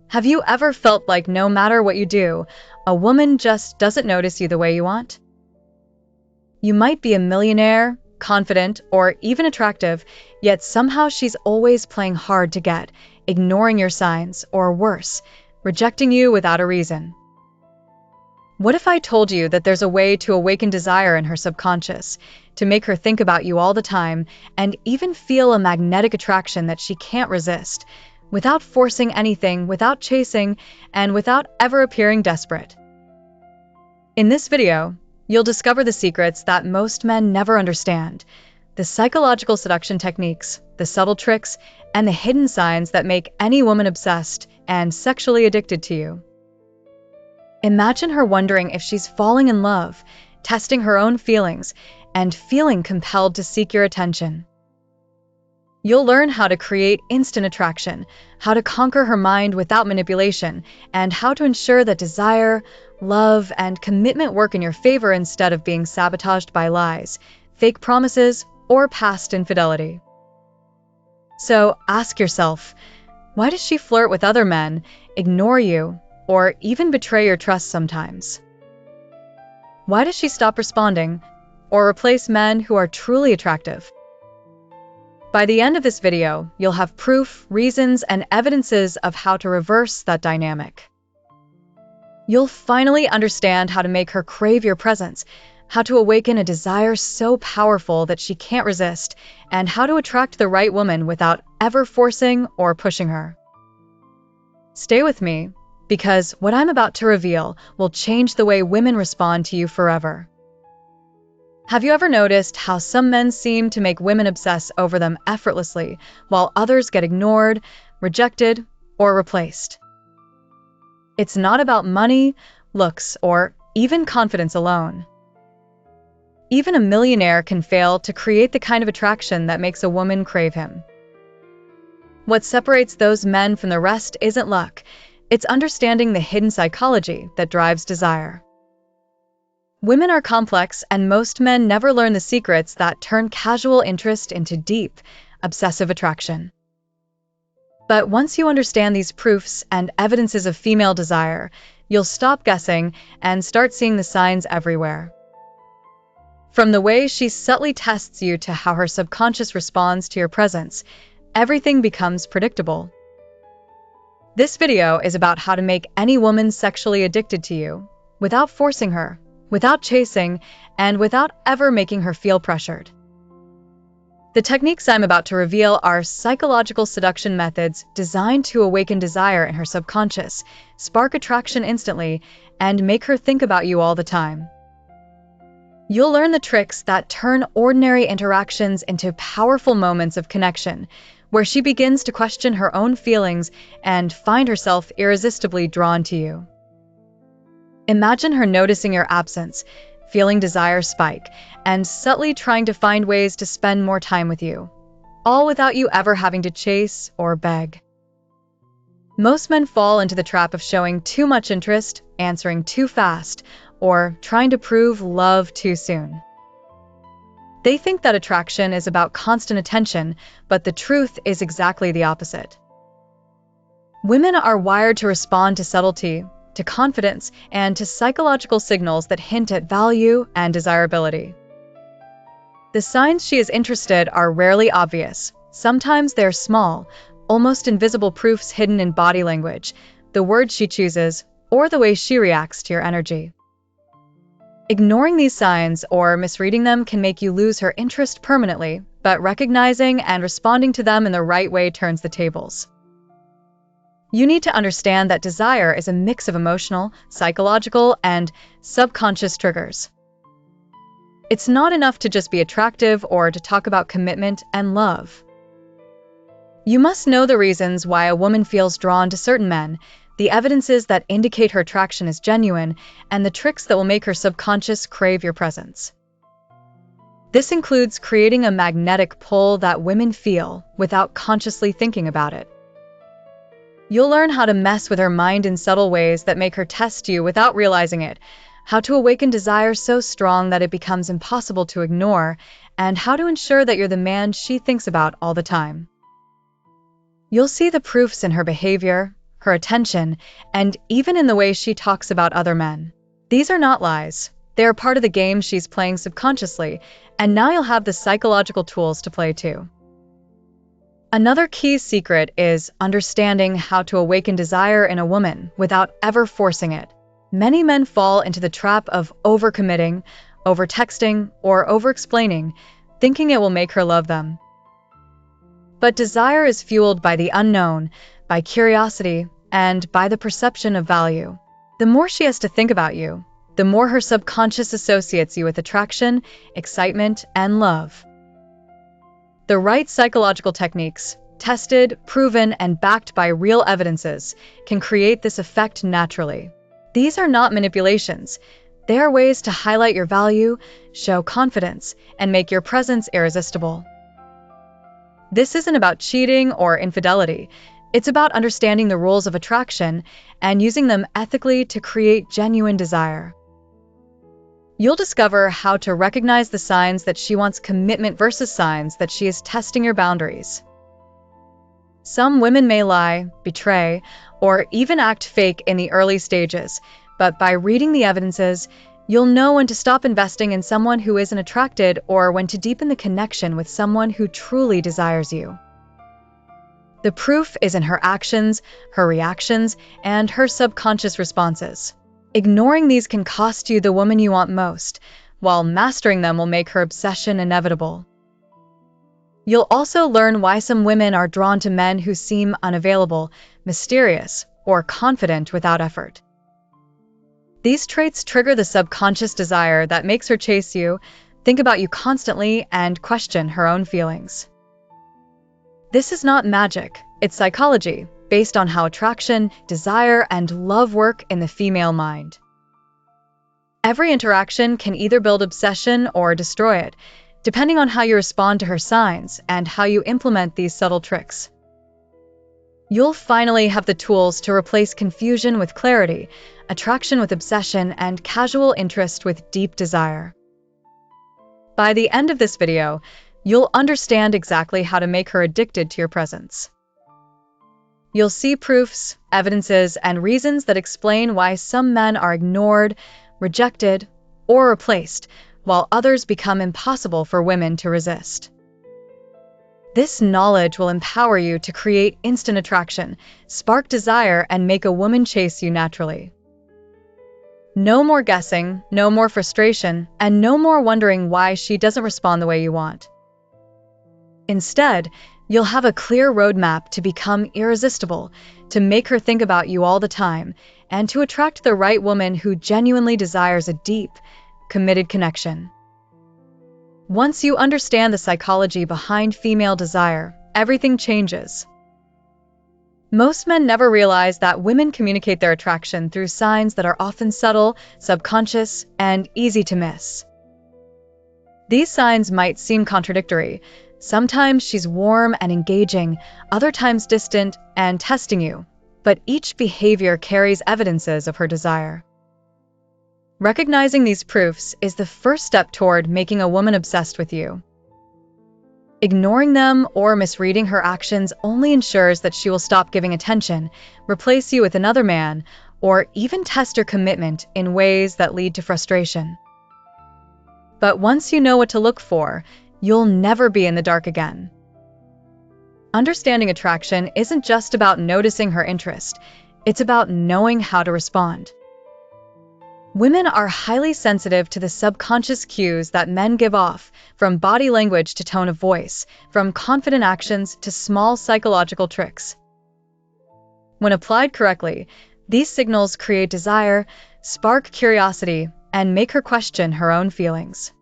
Have you ever felt like no matter what you do, a woman just doesn't notice you the way you want? You might be a millionaire, confident, or even attractive, yet somehow she's always playing hard to get, ignoring your signs, or worse, rejecting you without a reason. What if I told you that there's a way to awaken desire in her subconscious, to make her think about you all the time, and even feel a magnetic attraction that she can't resist, without forcing anything, without chasing, and without ever appearing desperate? In this video, you'll discover the secrets that most men never understand, the psychological seduction techniques, the subtle tricks, and the hidden signs that make any woman obsessed and sexually addicted to you. Imagine her wondering if she's falling in love, testing her own feelings, and feeling compelled to seek your attention. You'll learn how to create instant attraction, how to conquer her mind without manipulation, and how to ensure that desire, love, and commitment work in your favor instead of being sabotaged by lies, fake promises, or past infidelity. So ask yourself, why does she flirt with other men, ignore you, or even betray your trust sometimes? Why does she stop responding, or replace men who are truly attractive? By the end of this video, you'll have proof, reasons, and evidences of how to reverse that dynamic. You'll finally understand how to make her crave your presence, how to awaken a desire so powerful that she can't resist, and how to attract the right woman without ever forcing or pushing her. Stay with me, because what I'm about to reveal will change the way women respond to you forever. Have you ever noticed how some men seem to make women obsess over them effortlessly, while others get ignored, rejected, or replaced? It's not about money, looks, or even confidence alone. Even a millionaire can fail to create the kind of attraction that makes a woman crave him. What separates those men from the rest isn't luck, it's understanding the hidden psychology that drives desire. Women are complex, and most men never learn the secrets that turn casual interest into deep, obsessive attraction. But once you understand these proofs and evidences of female desire, you'll stop guessing and start seeing the signs everywhere. From the way she subtly tests you to how her subconscious responds to your presence, everything becomes predictable. This video is about how to make any woman sexually addicted to you, without forcing her, without chasing, and without ever making her feel pressured. The techniques I'm about to reveal are psychological seduction methods designed to awaken desire in her subconscious, spark attraction instantly, and make her think about you all the time. You'll learn the tricks that turn ordinary interactions into powerful moments of connection, where she begins to question her own feelings and find herself irresistibly drawn to you. Imagine her noticing your absence, feeling desire spike, and subtly trying to find ways to spend more time with you, all without you ever having to chase or beg. Most men fall into the trap of showing too much interest, answering too fast, or trying to prove love too soon. They think that attraction is about constant attention, but the truth is exactly the opposite. Women are wired to respond to subtlety, to confidence, and to psychological signals that hint at value and desirability. The signs she is interested are rarely obvious. Sometimes they're small, almost invisible proofs hidden in body language, the words she chooses, or the way she reacts to your energy. Ignoring these signs or misreading them can make you lose her interest permanently, but recognizing and responding to them in the right way turns the tables. You need to understand that desire is a mix of emotional, psychological, and subconscious triggers. It's not enough to just be attractive or to talk about commitment and love. You must know the reasons why a woman feels drawn to certain men, the evidences that indicate her attraction is genuine, and the tricks that will make her subconscious crave your presence. This includes creating a magnetic pull that women feel without consciously thinking about it. You'll learn how to mess with her mind in subtle ways that make her test you without realizing it, how to awaken desire so strong that it becomes impossible to ignore, and how to ensure that you're the man she thinks about all the time. You'll see the proofs in her behavior, her attention, and even in the way she talks about other men. These are not lies. They are part of the game she's playing subconsciously, and now you'll have the psychological tools to play too. Another key secret is understanding how to awaken desire in a woman without ever forcing it. Many men fall into the trap of overcommitting, over-texting, or over-explaining, thinking it will make her love them. But desire is fueled by the unknown, by curiosity, and by the perception of value. The more she has to think about you, the more her subconscious associates you with attraction, excitement, and love. The right psychological techniques, tested, proven, and backed by real evidences, can create this effect naturally. These are not manipulations. They are ways to highlight your value, show confidence, and make your presence irresistible. This isn't about cheating or infidelity. It's about understanding the rules of attraction and using them ethically to create genuine desire. You'll discover how to recognize the signs that she wants commitment versus signs that she is testing your boundaries. Some women may lie, betray, or even act fake in the early stages, but by reading the evidences, you'll know when to stop investing in someone who isn't attracted or when to deepen the connection with someone who truly desires you. The proof is in her actions, her reactions, and her subconscious responses. Ignoring these can cost you the woman you want most, while mastering them will make her obsession inevitable. You'll also learn why some women are drawn to men who seem unavailable, mysterious, or confident without effort. These traits trigger the subconscious desire that makes her chase you, think about you constantly, and question her own feelings. This is not magic, it's psychology, based on how attraction, desire, and love work in the female mind. Every interaction can either build obsession or destroy it, depending on how you respond to her signs and how you implement these subtle tricks. You'll finally have the tools to replace confusion with clarity, attraction with obsession, and casual interest with deep desire. By the end of this video, you'll understand exactly how to make her addicted to your presence. You'll see proofs, evidences, and reasons that explain why some men are ignored, rejected, or replaced, while others become impossible for women to resist. This knowledge will empower you to create instant attraction, spark desire, and make a woman chase you naturally. No more guessing, no more frustration, and no more wondering why she doesn't respond the way you want. Instead, you'll have a clear roadmap to become irresistible, to make her think about you all the time, and to attract the right woman who genuinely desires a deep, committed connection. Once you understand the psychology behind female desire, everything changes. Most men never realize that women communicate their attraction through signs that are often subtle, subconscious, and easy to miss. These signs might seem contradictory. Sometimes she's warm and engaging, other times distant and testing you, but each behavior carries evidences of her desire. Recognizing these proofs is the first step toward making a woman obsessed with you. Ignoring them or misreading her actions only ensures that she will stop giving attention, replace you with another man, or even test your commitment in ways that lead to frustration. But once you know what to look for, you'll never be in the dark again. Understanding attraction isn't just about noticing her interest, it's about knowing how to respond. Women are highly sensitive to the subconscious cues that men give off, from body language to tone of voice, from confident actions to small psychological tricks. When applied correctly, these signals create desire, spark curiosity, and make her question her own feelings.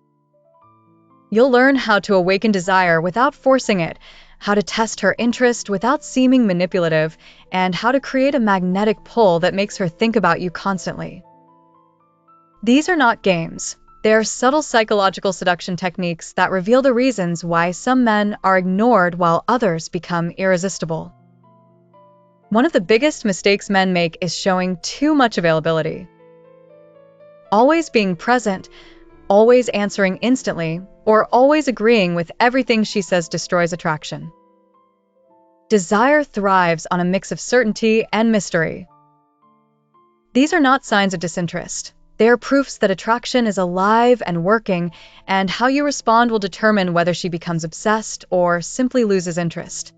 You'll learn how to awaken desire without forcing it, how to test her interest without seeming manipulative, and how to create a magnetic pull that makes her think about you constantly. These are not games. They are subtle psychological seduction techniques that reveal the reasons why some men are ignored while others become irresistible. One of the biggest mistakes men make is showing too much availability. Always being present, always answering instantly, or always agreeing with everything she says destroys attraction. Desire thrives on a mix of certainty and mystery. These are not signs of disinterest. They are proofs that attraction is alive and working, and how you respond will determine whether she becomes obsessed or simply loses interest.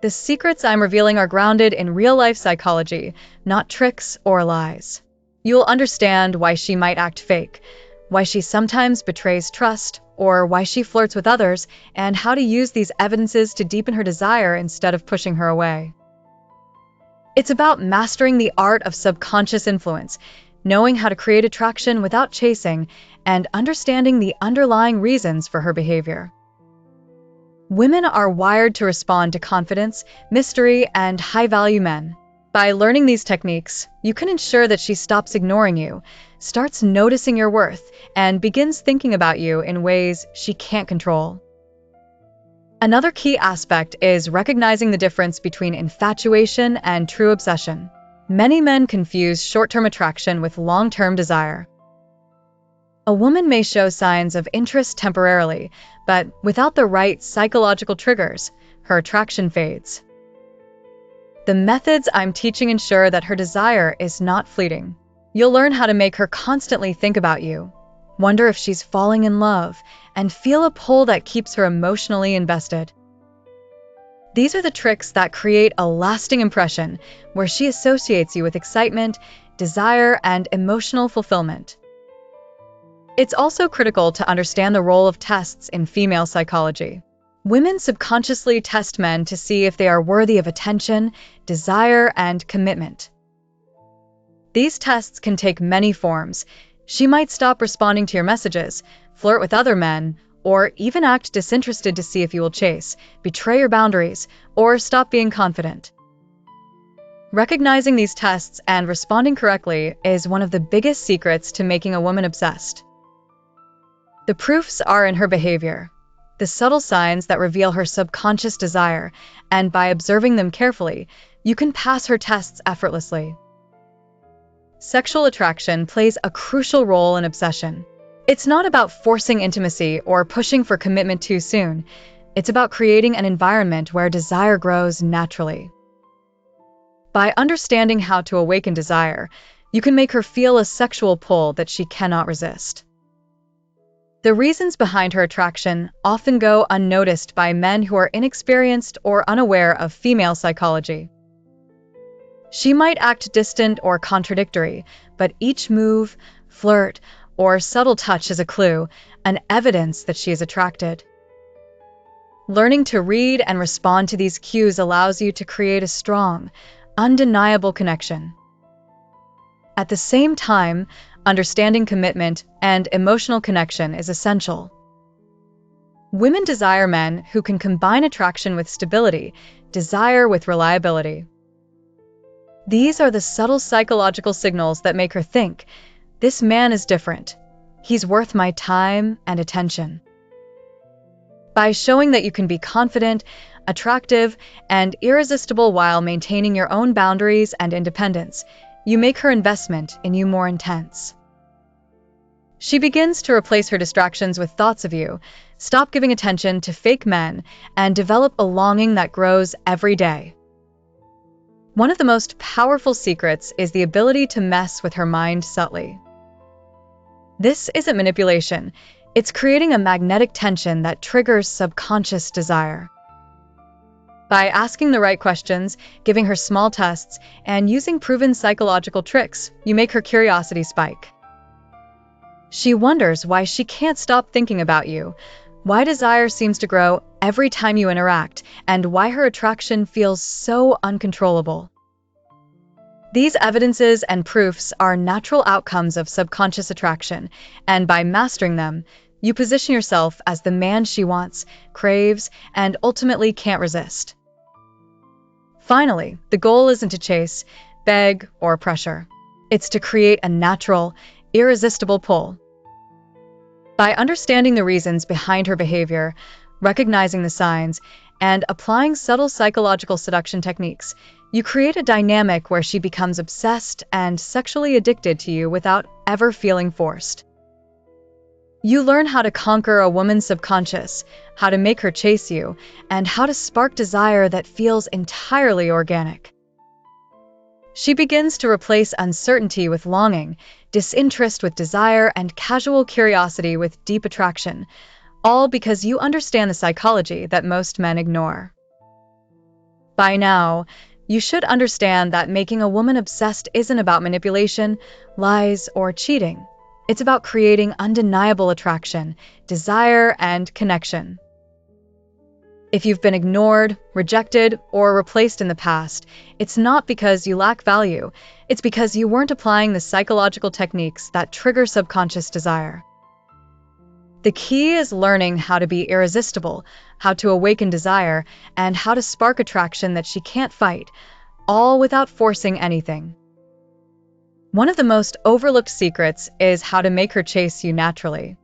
The secrets I'm revealing are grounded in real-life psychology, not tricks or lies. You'll understand why she might act fake, why she sometimes betrays trust, or why she flirts with others, and how to use these evidences to deepen her desire instead of pushing her away. It's about mastering the art of subconscious influence, knowing how to create attraction without chasing, and understanding the underlying reasons for her behavior. Women are wired to respond to confidence, mystery, and high-value men. By learning these techniques, you can ensure that she stops ignoring you, starts noticing your worth, and begins thinking about you in ways she can't control. Another key aspect is recognizing the difference between infatuation and true obsession. Many men confuse short-term attraction with long-term desire. A woman may show signs of interest temporarily, but without the right psychological triggers, her attraction fades. The methods I'm teaching ensure that her desire is not fleeting. You'll learn how to make her constantly think about you, wonder if she's falling in love, and feel a pull that keeps her emotionally invested. These are the tricks that create a lasting impression where she associates you with excitement, desire, and emotional fulfillment. It's also critical to understand the role of tests in female psychology. Women subconsciously test men to see if they are worthy of attention, desire, and commitment. These tests can take many forms. She might stop responding to your messages, flirt with other men, or even act disinterested to see if you will chase, betray your boundaries, or stop being confident. Recognizing these tests and responding correctly is one of the biggest secrets to making a woman obsessed. The proofs are in her behavior, the subtle signs that reveal her subconscious desire, and by observing them carefully, you can pass her tests effortlessly. Sexual attraction plays a crucial role in obsession. It's not about forcing intimacy or pushing for commitment too soon. It's about creating an environment where desire grows naturally. By understanding how to awaken desire, you can make her feel a sexual pull that she cannot resist. The reasons behind her attraction often go unnoticed by men who are inexperienced or unaware of female psychology. She might act distant or contradictory, but each move, flirt, or subtle touch is a clue, an evidence that she is attracted. Learning to read and respond to these cues allows you to create a strong, undeniable connection. At the same time, understanding commitment and emotional connection is essential. Women desire men who can combine attraction with stability, desire with reliability. These are the subtle psychological signals that make her think, "This man is different. He's worth my time and attention." By showing that you can be confident, attractive, and irresistible while maintaining your own boundaries and independence, you make her investment in you more intense. She begins to replace her distractions with thoughts of you, stop giving attention to fake men, and develop a longing that grows every day. One of the most powerful secrets is the ability to mess with her mind subtly. This isn't manipulation, it's creating a magnetic tension that triggers subconscious desire. By asking the right questions, giving her small tests, and using proven psychological tricks, you make her curiosity spike. She wonders why she can't stop thinking about you, why desire seems to grow every time you interact, and why her attraction feels so uncontrollable. These evidences and proofs are natural outcomes of subconscious attraction, and by mastering them, you position yourself as the man she wants, craves, and ultimately can't resist. Finally, the goal isn't to chase, beg, or pressure. It's to create a natural, irresistible pull. By understanding the reasons behind her behavior, recognizing the signs, and applying subtle psychological seduction techniques, you create a dynamic where she becomes obsessed and sexually addicted to you without ever feeling forced. You learn how to conquer a woman's subconscious, how to make her chase you, and how to spark desire that feels entirely organic. She begins to replace uncertainty with longing, disinterest with desire, and casual curiosity with deep attraction, all because you understand the psychology that most men ignore. By now, you should understand that making a woman obsessed isn't about manipulation, lies, or cheating. It's about creating undeniable attraction, desire, and connection. If you've been ignored, rejected, or replaced in the past, it's not because you lack value, it's because you weren't applying the psychological techniques that trigger subconscious desire. The key is learning how to be irresistible, how to awaken desire, and how to spark attraction that she can't fight, all without forcing anything. One of the most overlooked secrets is how to make her chase you naturally.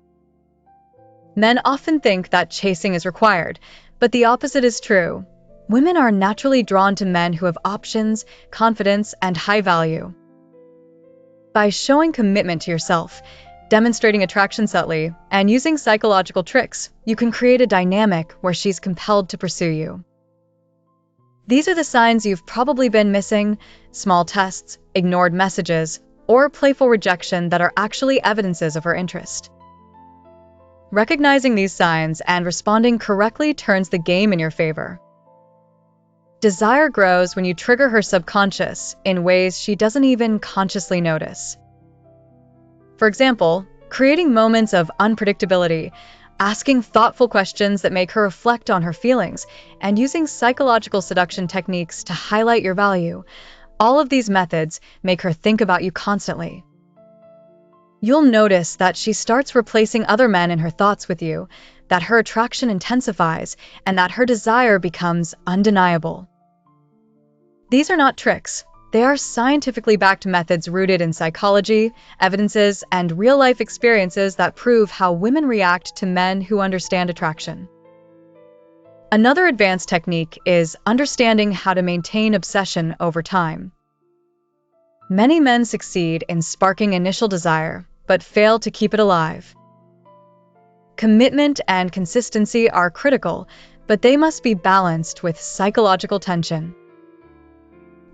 Men often think that chasing is required, but the opposite is true. Women are naturally drawn to men who have options, confidence, and high value. By showing commitment to yourself, demonstrating attraction subtly, and using psychological tricks, you can create a dynamic where she's compelled to pursue you. These are the signs you've probably been missing: small tests, ignored messages, or playful rejection that are actually evidences of her interest. Recognizing these signs and responding correctly turns the game in your favor. Desire grows when you trigger her subconscious in ways she doesn't even consciously notice. For example, creating moments of unpredictability, asking thoughtful questions that make her reflect on her feelings, and using psychological seduction techniques to highlight your value. All of these methods make her think about you constantly. You'll notice that she starts replacing other men in her thoughts with you, that her attraction intensifies, and that her desire becomes undeniable. These are not tricks. They are scientifically backed methods rooted in psychology, evidences, and real-life experiences that prove how women react to men who understand attraction. Another advanced technique is understanding how to maintain obsession over time. Many men succeed in sparking initial desire, but fail to keep it alive. Commitment and consistency are critical, but they must be balanced with psychological tension.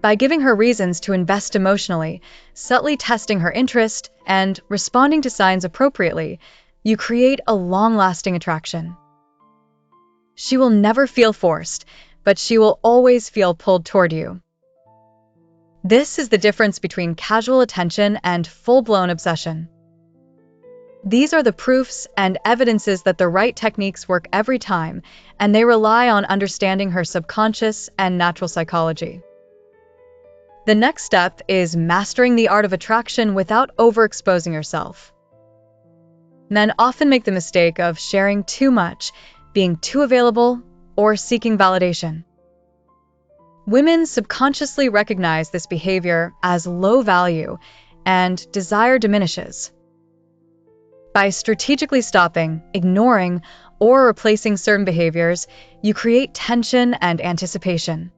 By giving her reasons to invest emotionally, subtly testing her interest, and responding to signs appropriately, you create a long-lasting attraction. She will never feel forced, but she will always feel pulled toward you. This is the difference between casual attention and full-blown obsession. These are the proofs and evidences that the right techniques work every time, and they rely on understanding her subconscious and natural psychology. The next step is mastering the art of attraction without overexposing yourself. Men often make the mistake of sharing too much, being too available, or seeking validation. Women subconsciously recognize this behavior as low value, and desire diminishes. By strategically stopping, ignoring, or replacing certain behaviors, you create tension and anticipation.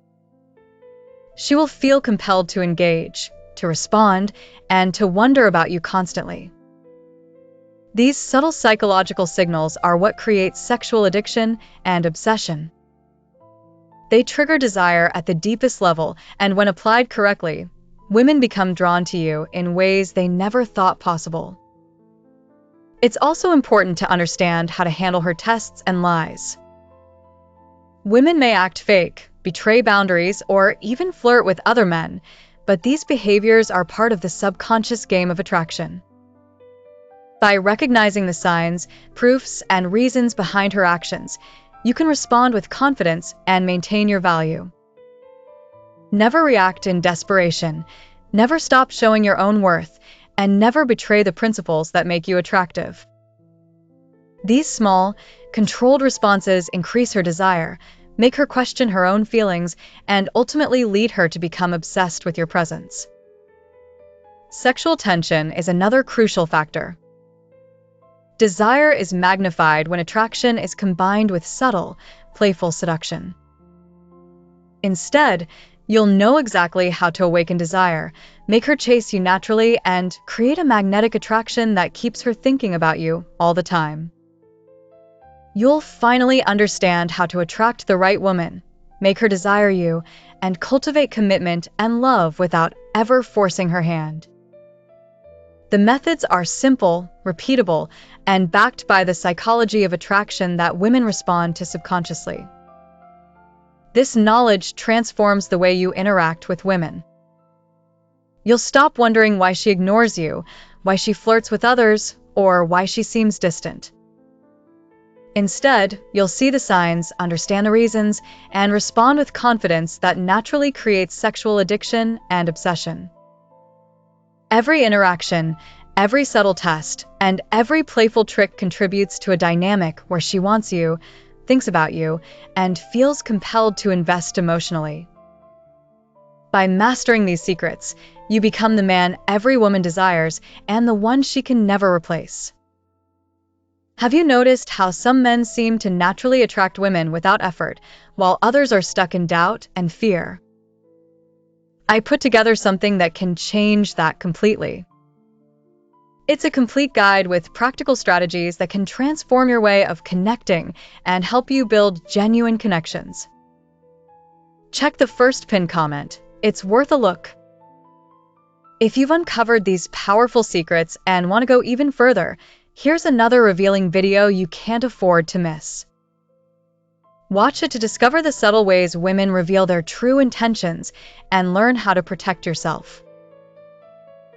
She will feel compelled to engage, to respond, and to wonder about you constantly. These subtle psychological signals are what create sexual addiction and obsession. They trigger desire at the deepest level, and when applied correctly, women become drawn to you in ways they never thought possible. It's also important to understand how to handle her tests and lies. Women may act fake, betray boundaries, or even flirt with other men, but these behaviors are part of the subconscious game of attraction. By recognizing the signs, proofs, and reasons behind her actions, you can respond with confidence and maintain your value. Never react in desperation, never stop showing your own worth, and never betray the principles that make you attractive. These small, controlled responses increase her desire, make her question her own feelings, and ultimately lead her to become obsessed with your presence. Sexual tension is another crucial factor. Desire is magnified when attraction is combined with subtle, playful seduction. Instead, You'll know exactly how to awaken desire, make her chase you naturally, and create a magnetic attraction that keeps her thinking about you all the time. You'll finally understand how to attract the right woman, make her desire you, and cultivate commitment and love without ever forcing her hand. The methods are simple, repeatable, and backed by the psychology of attraction that women respond to subconsciously. This knowledge transforms the way you interact with women. You'll stop wondering why she ignores you, why she flirts with others, or why she seems distant. Instead, you'll see the signs, understand the reasons, and respond with confidence that naturally creates sexual addiction and obsession. Every interaction, every subtle test, and every playful trick contributes to a dynamic where she wants you, thinks about you, and feels compelled to invest emotionally. By mastering these secrets, you become the man every woman desires and the one she can never replace. Have you noticed how some men seem to naturally attract women without effort, while others are stuck in doubt and fear? I put together something that can change that completely. It's a complete guide with practical strategies that can transform your way of connecting and help you build genuine connections. Check the first pinned comment. It's worth a look. If you've uncovered these powerful secrets and want to go even further, here's another revealing video you can't afford to miss. Watch it to discover the subtle ways women reveal their true intentions and learn how to protect yourself.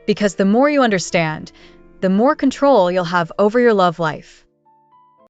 Because the more you understand, the more control you'll have over your love life.